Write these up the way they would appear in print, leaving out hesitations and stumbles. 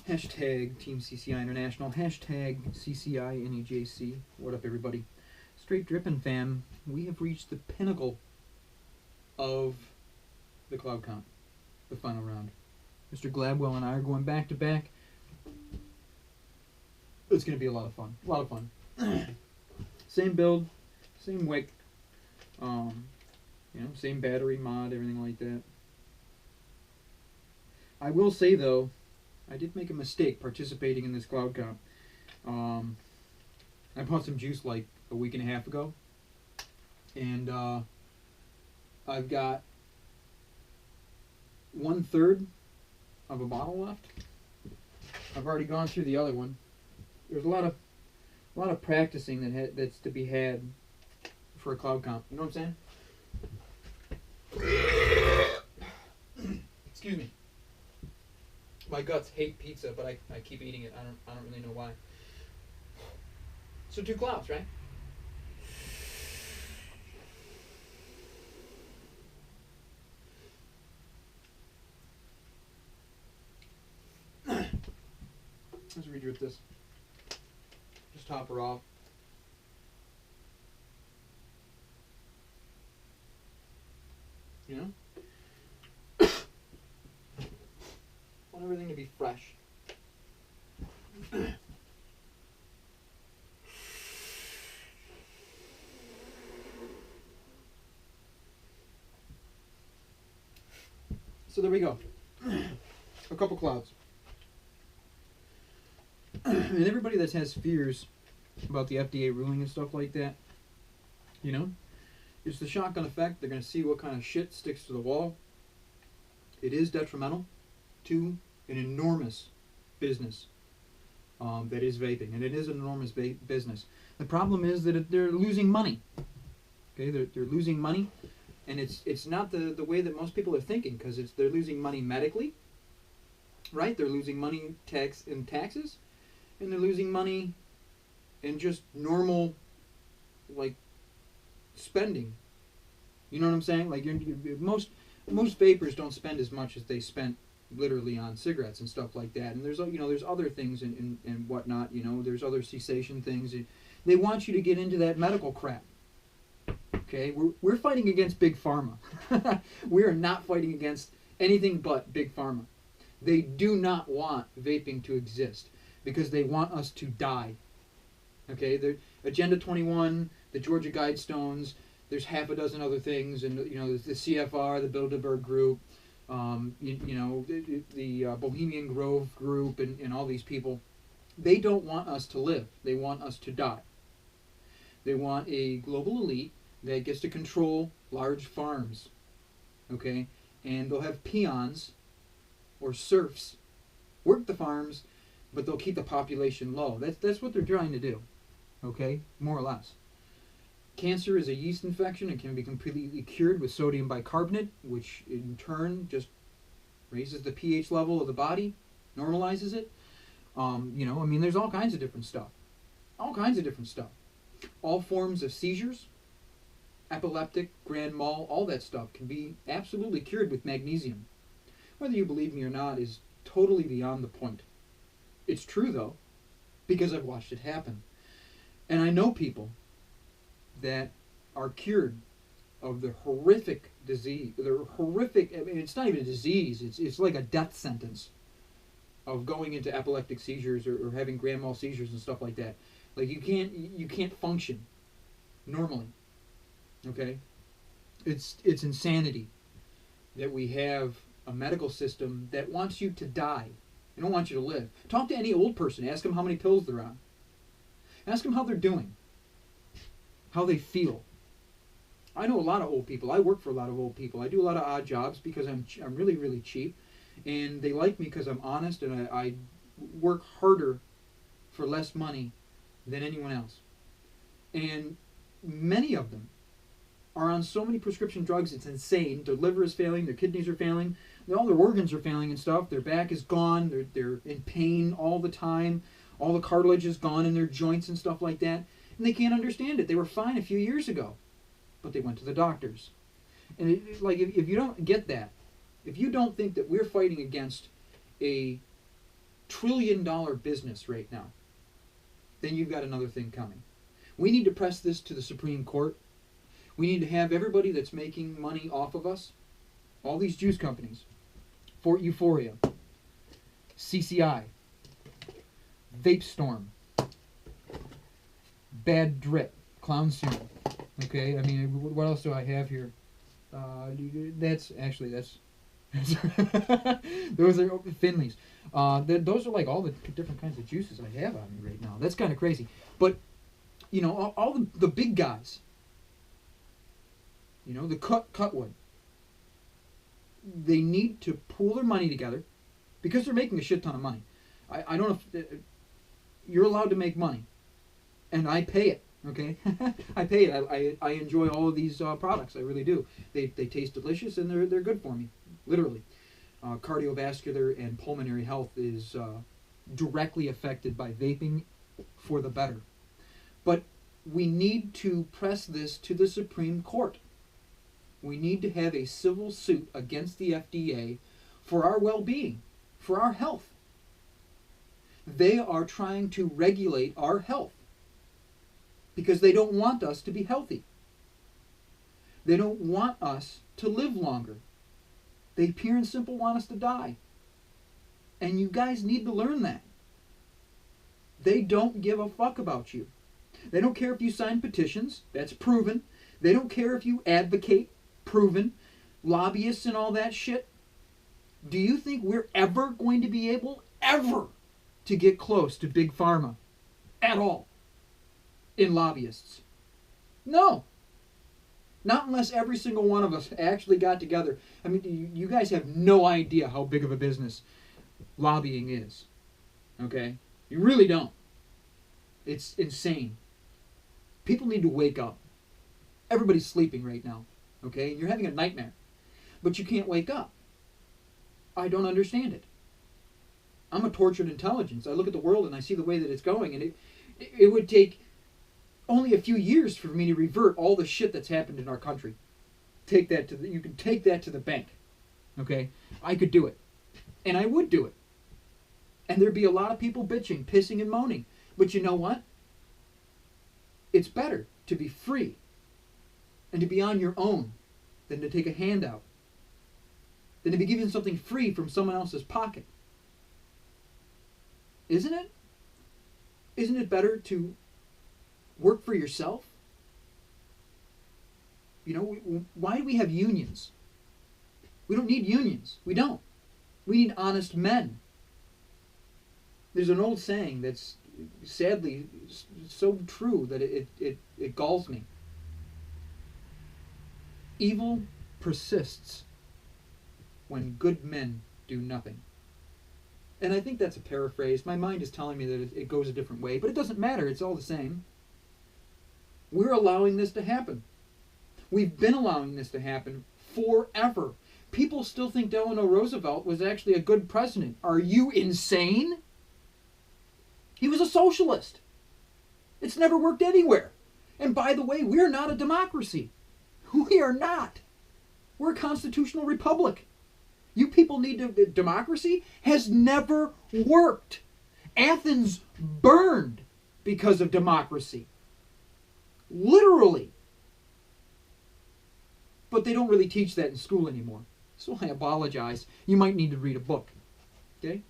Hashtag Team CCI International. Hashtag CCI NEJC. What up, everybody? Straight Drippin' fam. We have reached the pinnacle of the Cloud Comp, the final round. Mr. Gladwell and I are going back to back. It's going to be a lot of fun. A lot of fun. Same build, same wick, same battery mod, everything like that. I will say though, I did make a mistake participating in this Cloud Comp. I bought some juice like a week and a half ago, and I've got 1/3 of a bottle left. I've already gone through the other one. There's a lot of practicing that's to be had for a Cloud Comp. You know what I'm saying? Excuse me. My guts hate pizza, but I keep eating it. I don't really know why. So 2 clouds, right? Let's redrip this. Just top her off. You know? Want everything to be fresh. So there we go. A couple clouds. And everybody that has fears about the FDA ruling and stuff like that, you know, it's the shotgun effect. They're going to see what kind of shit sticks to the wall. It is detrimental to an enormous business that is vaping, and it is an enormous business. The problem is that they're losing money. Okay, they're losing money, and it's not the way that most people are thinking, because they're losing money medically, right? They're losing money in taxes, and they're losing money in just normal, like, spending. You know what I'm saying? Like, most vapors don't spend as much as they spent literally on cigarettes and stuff like that. And there's other things and whatnot. You know, there's other cessation things. They want you to get into that medical crap. Okay, we're fighting against big pharma. We are not fighting against anything but big pharma. They do not want vaping to exist because they want us to die. Okay, the Agenda 21, the Georgia Guidestones. There's half a dozen other things, and there's the CFR, the Bilderberg Group, the Bohemian Grove Group, and all these people. They don't want us to live. They want us to die. They want a global elite that gets to control large farms, okay? And they'll have peons or serfs work the farms, but they'll keep the population low. That's what they're trying to do, okay? More or less. Cancer is a yeast infection. It can be completely cured with sodium bicarbonate, which in turn just raises the pH level of the body, normalizes it. There's all kinds of different stuff. All kinds of different stuff. All forms of seizures, epileptic, grand mal, all that stuff can be absolutely cured with magnesium. Whether you believe me or not is totally beyond the point. It's true, though, because I've watched it happen. And I know people that are cured of the horrific disease. They're horrific. I mean, it's not even a disease. It's like a death sentence of going into epileptic seizures or having grand mal seizures and stuff like that. Like you can't function normally. Okay, it's insanity that we have a medical system that wants you to die. They don't want you to live. Talk to any old person. Ask them how many pills they're on. Ask them how they're doing. How they feel. I know a lot of old people. I work for a lot of old people. I do a lot of odd jobs because I'm really, really cheap. And they like me because I'm honest and I work harder for less money than anyone else. And many of them are on so many prescription drugs, it's insane. Their liver is failing, their kidneys are failing, all their organs are failing and stuff. Their back is gone, they're in pain all the time, all the cartilage is gone in their joints and stuff like that. And they can't understand it. They were fine a few years ago, but they went to the doctors. And if you don't get that, if you don't think that we're fighting against a trillion-dollar business right now, then you've got another thing coming. We need to press this to the Supreme Court. We need to have everybody that's making money off of us, all these juice companies, Fort Euphoria, CCI, Vape Storm, Bad Drip, Clown Serum. Okay, I mean, what else do I have here? That's those are Finleys. Those are like all the different kinds of juices I have on me right now. That's kind of crazy. But, you know, all the big guys, you know, the Cutwood, they need to pool their money together because they're making a shit ton of money. I don't know if you're allowed to make money, and I pay it. Okay, I pay it. I enjoy all of these products. I really do. They taste delicious and they're good for me. Literally, cardiovascular and pulmonary health is directly affected by vaping for the better. But we need to press this to the Supreme Court. We need to have a civil suit against the FDA for our well-being, for our health. They are trying to regulate our health because they don't want us to be healthy. They don't want us to live longer. They pure and simple want us to die. And you guys need to learn that. They don't give a fuck about you. They don't care if you sign petitions. That's proven. They don't care if you advocate. Proven. Lobbyists and all that shit. Do you think we're ever going to be able, ever, to get close to Big Pharma? At all. In lobbyists? No. Not unless every single one of us actually got together. I mean, you guys have no idea how big of a business lobbying is. Okay? You really don't. It's insane. People need to wake up. Everybody's sleeping right now. Okay? You're having a nightmare. But you can't wake up. I don't understand it. I'm a tortured intelligence. I look at the world and I see the way that it's going, and it would take only a few years for me to revert all the shit that's happened in our country. You can take that to the bank. Okay? I could do it. And I would do it. And there'd be a lot of people bitching, pissing, and moaning. But you know what? It's better to be free and to be on your own than to take a handout. Than to be given something free from someone else's pocket. Isn't it? Isn't it better to work for yourself? You know, why do we have unions? We don't need unions. We don't. We need honest men. There's an old saying that's sadly so true that it galls me. Evil persists when good men do nothing. And I think that's a paraphrase. My mind is telling me that it goes a different way, but it doesn't matter. It's all the same. We're allowing this to happen. We've been allowing this to happen forever. People still think Delano Roosevelt was actually a good president. Are you insane? He was a socialist. It's never worked anywhere. And by the way, we're not a democracy. We are not. We're a constitutional republic. You people need to... Democracy has never worked. Athens burned because of democracy. Literally. But they don't really teach that in school anymore. So I apologize. You might need to read a book. Okay?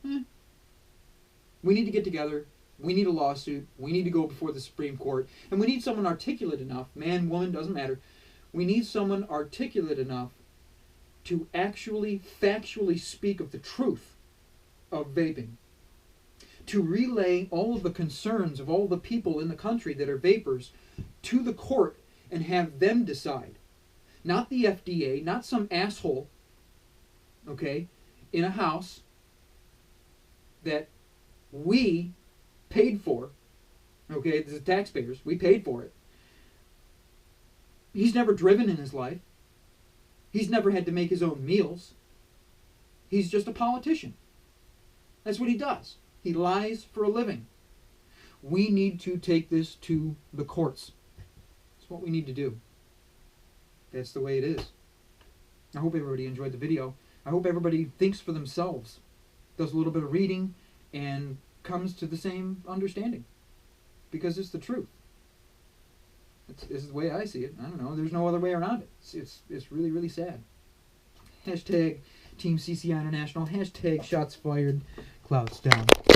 We need to get together. We need a lawsuit. We need to go before the Supreme Court. And we need someone articulate enough, man, woman, doesn't matter. We need someone articulate enough to actually, factually speak of the truth of vaping. To relay all of the concerns of all the people in the country that are vapors to the court and have them decide. Not the FDA, not some asshole, okay, in a house that we paid for, okay, this is taxpayers, we paid for it. He's never driven in his life. He's never had to make his own meals. He's just a politician. That's what he does. He lies for a living. We need to take this to the courts. That's what we need to do. That's the way it is. I hope everybody enjoyed the video. I hope everybody thinks for themselves. does a little bit of reading, and comes to the same understanding. Because it's the truth. This is the way I see it. I don't know. There's no other way around it. It's really, really sad. Hashtag Team CCI International. Hashtag shots fired. Clouds down.